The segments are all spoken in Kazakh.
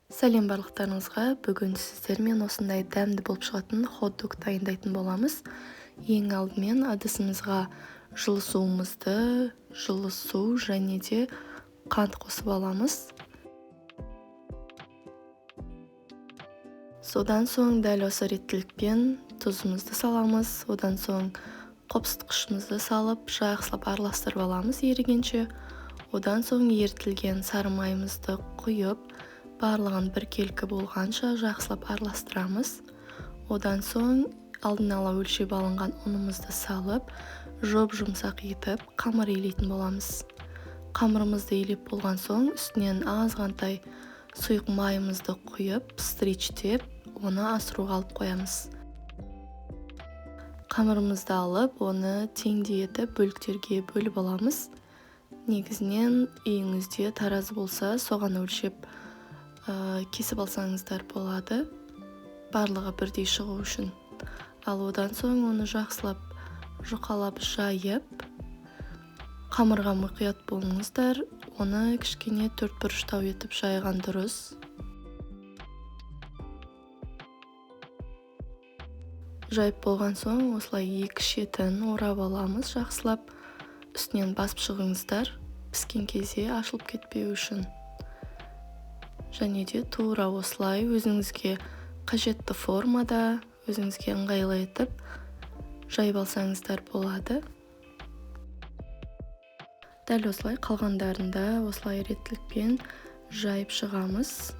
Сәлем барлықтарыңызға. Бүгін сіздермен осындай дәмді болып шығатын хот-дог дайындайтын боламыз. Ең алдымен ыдысымызға жылы суымызды, жылы су және де қант қосып аламыз. Содан соң дәл осы реттілікпен тұзымызды саламыз. Одан соң қопсытқышымызды салып, жақсылап араластырып аламыз ерігенше. Одан соң ерітілген сары майымызды құйып, барлығын біркелкі болғанша жақсылап араластырамыз. Одан соң алдын ала өлшеп алынған ұнымызды салып, жұмсақ етіп қамыр илейтін боламыз. Қамырымызды илеп болған соң үстінен азғантай сұйық майымызды құйып, пісіричтеп, оны асыруға алып қоямыз. Қамырымызды алып, оны теңдей етіп бөліктерге бөліп аламыз. Негізінен үйіңізде таразы болса, соған өлшеп кесіп алсаңыздар болады, барлығы бірдей шығу үшін. Ал одан соң оны жақсылап жұқалап жайып, қамырға мұқият болыңыздар, оны кішкене төртбұрыштау етіп жайған дұрыс. Жайып болған соң осылай екі шетін орап аламыз жақсылап. Үстінен басып шығыңыздар, піскен кезде ашылып кетпеу үшін. Және де тура осылай өзіңізге қажетті формада, өзіңізге ыңғайлы етіп жайып алсаңыздар болады. Дәл осылай қалғандарында осылай реттілікпен жайып шығамыз.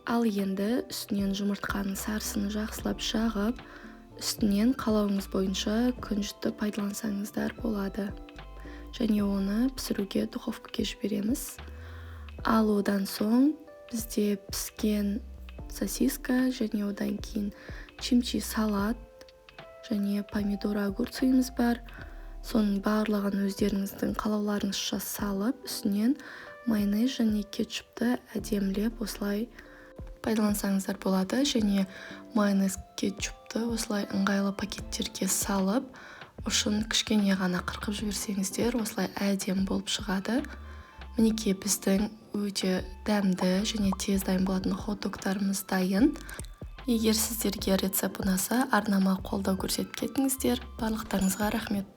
Ал енді үстінен жұмыртқаның сарысын жақсылап жағып, үстінен қалауыңыз бойынша күнжітті пайдалансаңыздар болады. Және оны пісіруге духовкаға жібереміз. Ал одан соң бізде піскен сосиска және одан кейін чимчи салат және помидор огурцымыз бар. Соның барлығын өздеріңіздің қалауларыңызша салып, үстінен майонез және кетчупты әдемілеп осылай пайдалансаңыздар болады. Және майонез кетчупты осылай ыңғайлы пакеттерге салып, ұшын кішкене ғана қырқып жіберсеңіздер, осылай әдемі болып шығады. Мінекей біздің өте дәмді және тез дайын болатын хот-догтарымыз дайын. Егер сіздерге рецепт ұнаса, арнама қолдау көрсетіп кетіңіздер. Барлықтарыңызға рахмет.